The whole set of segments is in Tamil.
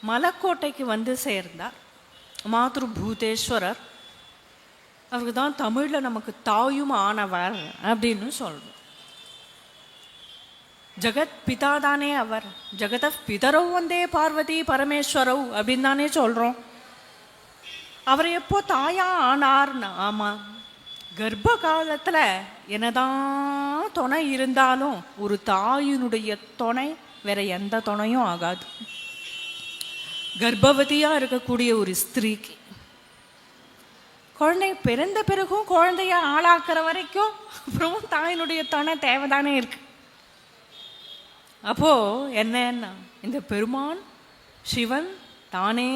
மலக்கோட்டைக்கு வந்து சேர்ந்தார் மாத்ருபூதேஸ்வரர். அவருக்கு தான் தமிழில் நமக்கு தாயும் ஆனவர் அப்படின்னு சொல்கிறோம். ஜகத் பிதா தானே அவர். ஜெகத பிதரவு வந்தே பார்வதி பரமேஸ்வரவ் அப்படின்னு தானே சொல்கிறோம். அவர் எப்போ தாயா ஆனார்னு? ஆமாம், கர்ப்ப காலத்தில் என்னதான் துணை இருந்தாலும் ஒரு தாயினுடைய துணை வேற எந்த துணையும் ஆகாது. கர்ப்பவதியாக இருக்கக்கூடிய ஒரு ஸ்திரீக்கு குழந்தை பிறந்த பிறகும் குழந்தைய ஆளாக்குற வரைக்கும் அப்புறம் தாயினுடைய துணை தேவைதானே இருக்கு. அப்போ என்னன்னா இந்த பெருமான் சிவன் தானே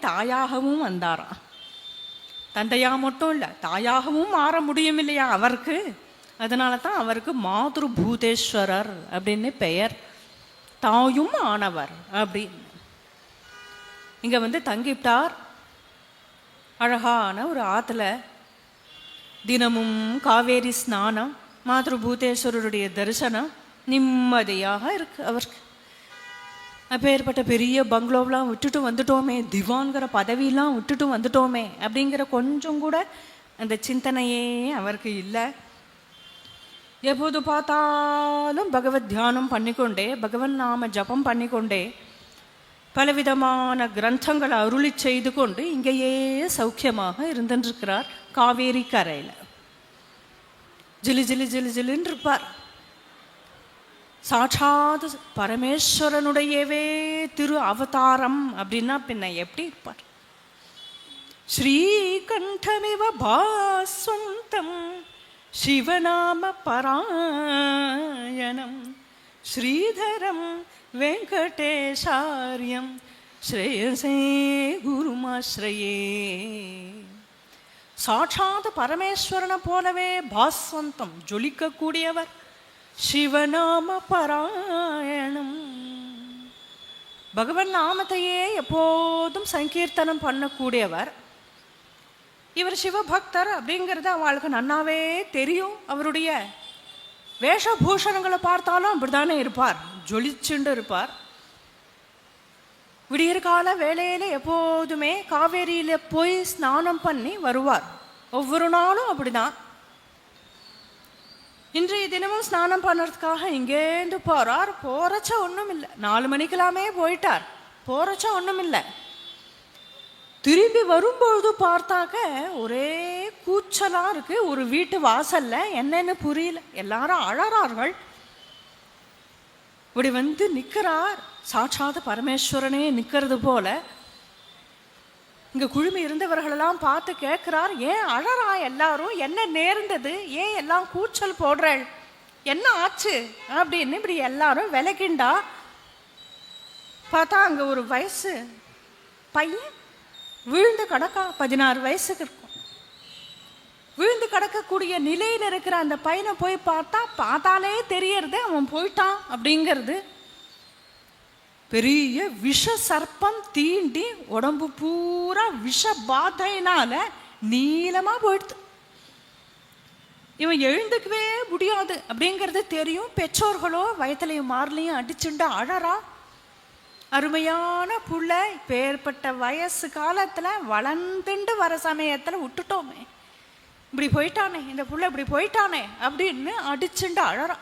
தாயாகவும் வந்தாராம். தந்தையா மட்டும் இல்லை, தாயாகவும் மாற முடியும் இல்லையா அவருக்கு. அதனால தான் அவருக்கு மாத்ருபூதேஸ்வரர் அப்படின்னு பெயர், தாயும் ஆனவர் அப்படின்னு. இங்கே வந்து தங்கிவிட்டார். அழகான ஒரு ஆற்றுல தினமும் காவேரி ஸ்நானம், மாத்ருபூதேஸ்வரருடைய தரிசனம், நிம்மதியாக இருக்கு அவருக்கு. அப்பேற்பட்ட பெரிய பங்களோவெலாம் விட்டுட்டு வந்துட்டோமே, திவான்கிற பதவியெலாம் விட்டுட்டு வந்துட்டோமே அப்படிங்கிற கொஞ்சம் கூட அந்த சிந்தனையே அவருக்கு இல்லை. எப்போது பார்த்தாலும் பகவத் தியானம் பண்ணிக்கொண்டே, பகவன் நாம ஜபம் பண்ணிக்கொண்டே, பலவிதமான கிரந்தங்களை அருளி செய்து கொண்டு இங்கேயே சௌக்கியமாக இருந்துருக்கிறார். காவேரி கரையில் ஜிலு ஜிலு ஜிலு ஜிலுன்னு இருப்பார். சாட்சாத் பரமேஸ்வரனுடையவே திரு அவதாரம் அப்படின்னா பின்ன எப்படி இருப்பார்? ஸ்ரீகண்டமிவ பாஸ்வந்தம் சிவநாம பராயணம் ஸ்ரீதரம் வெங்கடேஷாரியம் ஸ்ரேயசே குருமாஸ்ரயே. சாட்சாத் பரமேஸ்வரனை போலவே பாஸ்வந்தம் ஜொலிக்கக்கூடியவர், சிவநாம பாராயணம், பகவன் நாமத்தையே எப்போதும் சங்கீர்த்தனம் பண்ணக்கூடியவர். இவர் சிவபக்தர் அப்படிங்கிறது அவளுக்கு நன்னாவே தெரியும். அவருடைய வேஷபூஷணங்களை பார்த்தாலும் அப்படித்தானே இருப்பார், ஜொலிச்சுண்டு இருப்பார். விடியற்கால வேளையில் எப்போதுமே காவேரியில் போய் ஸ்நானம் பண்ணி வருவார். ஒவ்வொரு நாளும் அப்படிதான். இன்றைய தினமும் ஸ்நானம் பண்ணுறதுக்காக இங்கேருந்து போகிறார். போகிறச்ச ஒன்றும் இல்லை, 4 மணிக்கெல்லாமே போயிட்டார். போகிறச்ச ஒன்றும் இல்லை. திரும்பி வரும்பொழுது பார்த்தாக்க ஒரே கூச்சலாக இருக்குது. ஒரு வீட்டு வாசலில் என்னன்னு புரியல, எல்லாரும் அழறார்கள். இப்படி வந்து நிற்கிறார். சாட்சாத் பரமேஸ்வரனே நிற்கிறது போல. இங்கே குழுமி இருந்தவர்களெல்லாம் பார்த்து கேட்குறார், ஏன் அழறா எல்லாரும், என்ன நேர்ந்தது, ஏன் எல்லாம் கூச்சல் போடுறாள், என்ன ஆச்சு அப்படின்னு. இப்படி எல்லாரும் விலகிண்டா பார்த்தா அங்கே ஒரு வயசு பையன் விழுந்து கிடக்கா. 16 வயசுக்கு இருக்கும். விழுந்து கிடக்கக்கூடிய நிலையில் இருக்கிற அந்த பையனை போய் பார்த்தாலே தெரியறது அவன் போயிட்டான் அப்படிங்கிறது. பெரிய விஷ சர்ப்பம் தீண்டி உடம்பு பூரா விஷ பாதையினால நீளமா போயிடுது. இவன் எழுந்துக்கவே முடியாது அப்படிங்கிறது தெரியும். பெற்றோர்களோ வயத்துலையும் மாறலையும் அடிச்சுண்டு அழறா. அருமையான புள்ள பேர்பட்ட வயசு காலத்துல வளர்ந்துண்டு வர சமயத்துல விட்டுட்டோமே, இப்படி போயிட்டானே இந்த புள்ள, இப்படி போயிட்டானே அப்படின்னு அடிச்சுண்டு அழறா.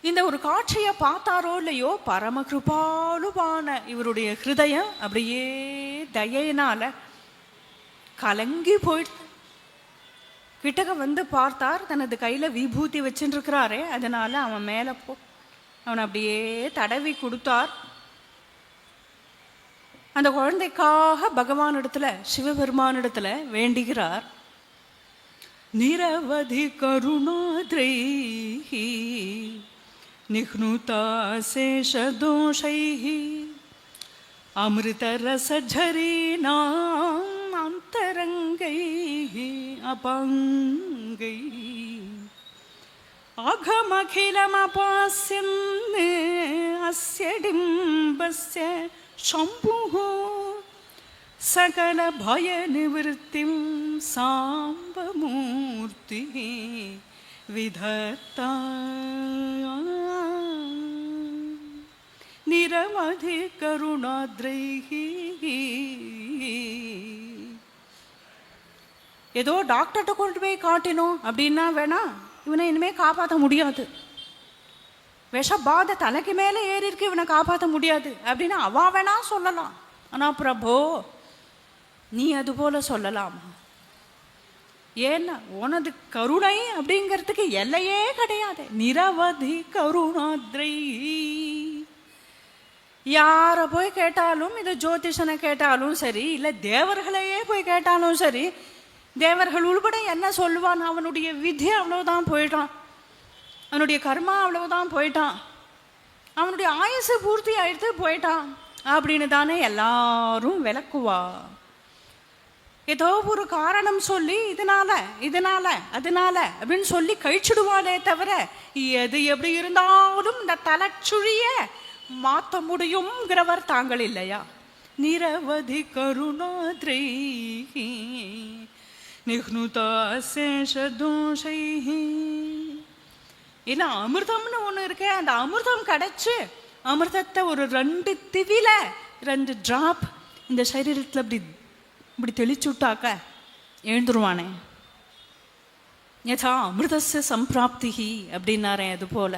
இந்த ஒரு காட்சியை பார்த்தாரோ இல்லையோ, பரம கிருபாலுவான இவருடைய ஹிருதயம் அப்படியே தயையினால கலங்கி போயிடுது. கிட்டக்க வந்து பார்த்தார். தனது கையில் விபூதி வச்சுருக்கிறாரே, அதனால அவன் மேலே அவனை அப்படியே தடவி கொடுத்தார். அந்த குழந்தைக்காக பகவானிடத்துல, சிவபெருமானிடத்துல வேண்டுகிறார். நிரவதி கருணாத்ரைஹி நிஹ்னுதா சேஷதோஷைஹ அமிர்தரசஜரீணாம் அந்தரங்கைஹ அபங்கைஹ அகமகிலமபாஸ்யன் அஸ்ய டிம்பஸ்ய சம்புஹ சகல பய நிவர்த்திம் சாம்பமூர்த்தி விதத்தா. நிரவதி கருணாத்ரைஹி. ஏதோ டாக்டர்கிட்ட கொண்டு போய் காட்டினோம் அப்படின்னா வேணா இவனை இனிமே காப்பாற்ற முடியாது, விஷ பாதை தலைக்கு மேலே ஏறி இருக்கு, இவனை காப்பாற்ற முடியாது அப்படின்னு அவா வேணா சொல்லலாம். ஆனால் பிரபோ நீ அது போல சொல்லலாமா? ஏன்னா உனது கருணை அப்படிங்கிறதுக்கு எல்லையே கிடையாது. நிரவதி கருணாத்ரை. யாரை போய் கேட்டாலும், இது ஜோதிஷனை கேட்டாலும் சரி, இல்லை தேவர்களையே போய் கேட்டாலும் சரி, தேவர்கள் உள்பட என்ன சொல்லுவான்? அவனுடைய விதி அவ்வளவுதான் போயிட்டான், அவனுடைய கர்மா அவ்வளவுதான் போயிட்டான், அவனுடைய ஆயுசு பூர்த்தி ஆயிடுத்து போயிட்டான் அப்படின்னு தானே எல்லாரும் விளக்குவா. ஏதோ ஒரு காரணம் சொல்லி இதனால இதனால அதனால அப்படின்னு சொல்லி கழிச்சுடுவானே தவிர எது எப்படி இருந்தாலும் இந்த தலைச்சுழிய மாற்ற முடியுங்கிறவர் தாங்கள் இல்லையா? நிரவதி கருணாத்ரை நிஹ்னுதாசேஷதோஷை. ஏன்னா அமிர்தம்னு ஒன்று இருக்கே, அந்த அமிர்தம் கிடைச்சு அமிர்தத்தை ஒரு 2 திவில 2 டிராப் இந்த சரீரத்தில் இப்படி இப்படி தெளிச்சுட்டாக்க எழுந்துருவானே. யதா அமிர்தஸ்ய சம்பிராப்திஹி அப்படின்னாரே, அது போல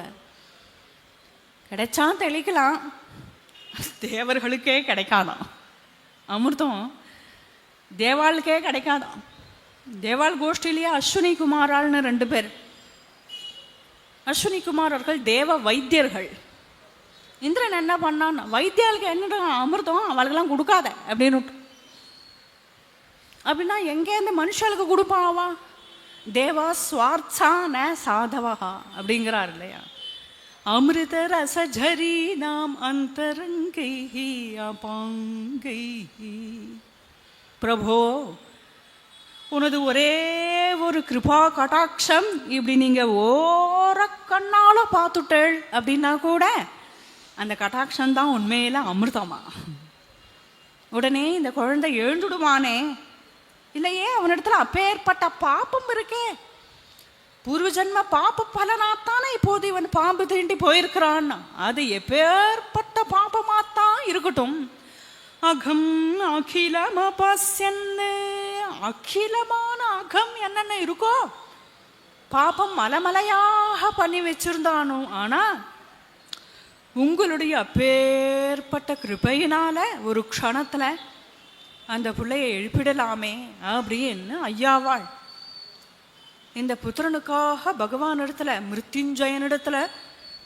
கிடைச்சா தெளிக்கலாம், தேவர்களுக்கே கிடைக்காதான் அமிர்தம், தேவாளுக்கே கிடைக்காதான். தேவாள் கோஷ்டிலேயே அஸ்வினி குமாரால்னு 2 பேர். அஸ்வினி குமாரர்கள் தேவ வைத்தியர்கள். இந்திரன் என்ன பண்ணான்? வைத்தியாளுக்கு என்ன அமிர்தம் அவளுக்கெல்லாம் கொடுக்காத அப்படின்னு. அப்படின்னா எங்கேருந்து மனுஷாளுக்கு கொடுப்பாவா? தேவா ஸ்வார்த்தான சாதவா அப்படிங்கிறார் இல்லையா? அமிர்த ரசஜரி நாம் அந்தரங்கை அபாங்கை. பிரபோ உனது ஒரே ஒரு கிருபா கடாட்சம் இப்படி நீங்க ஓர கண்ணால பார்த்துட்டேள் அப்படின்னா கூட அந்த கடாட்சம் தான் உண்மையில அமிர்தமா? உடனே இந்த குழந்தை எழுந்துடுவானே இல்லையே? அவனிடத்துல அப்பேற்பட்ட பாப்பம் இருக்கே, பூர்வ ஜன்ம பாப்ப பலனாத்தானே இப்போது இவன் பாம்பு தீண்டி போயிருக்கிறான். அது எப்பேற்பட்ட பாப்பமாத்தான் இருக்கட்டும். அகம் அகிலம் அபஸ்யன்னு, அகிலமான அகம் என்னென்ன இருக்கோ பாப்பம் மலைமலையாக பண்ணி வச்சிருந்தானோ. ஆனா உங்களுடைய அப்பேற்பட்ட கிருபையினால ஒரு க்ஷணத்துல அந்த பிள்ளையை எழுப்பிடலாமே அப்படின்னு ஐயாவாள் இந்த புத்திரனுக்காக பகவானிடத்துல மிருத்யுஞ்சயனிடத்துல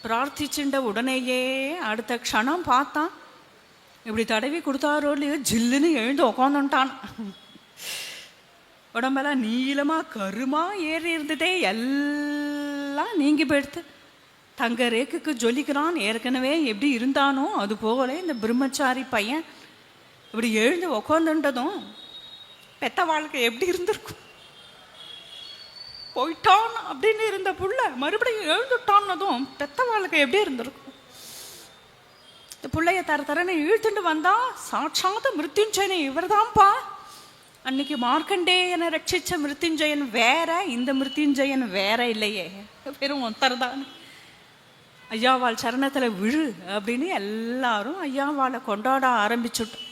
பிரார்த்திச்சுட்ட உடனேயே அடுத்த க்ஷணம் பார்த்தான், இப்படி தடவி கொடுத்தாரோ இல்லையோ ஜில்லுன்னு எழுந்து உக்காந்துட்டான். உடம்பெல்லாம் நீளமா கருமா ஏறி இருந்துட்டே எல்லாம் நீங்கி போயிடுத்து. தங்க ரேக்குக்கு ஜொலிக்கிறான். ஏற்கனவே எப்படி இருந்தானோ அது போகல இந்த பிரம்மச்சாரி பையன் இப்படி எழுந்து உக்காந்துட்டதும் பெத்த வாழ்க்கை எப்படி இருந்திருக்கும்? போயிட்டான் அப்படின்னு இருந்த புள்ள மறுபடியும் எழுந்துட்டான்னதும் பெத்த வாழ்க்கை எப்படி இருந்திருக்கும்? இந்த பிள்ளைய தரன்னு இழுத்துட்டு வந்தா சாட்சாத மிருத்யுஞ்சயனை இவர் தான்ப்பா. அன்னைக்கு மார்க்கண்டேயனை ரட்சிச்ச மிருத்யுஞ்சயன் வேற, இந்த மிருத்யுஞ்சயன் வேற இல்லையே, வெறும் ஒருத்தர் தான். ஐயாவாள் சரணத்துல விழு அப்படின்னு எல்லாரும் ஐயாவாளை கொண்டாட ஆரம்பிச்சுட்டோம்.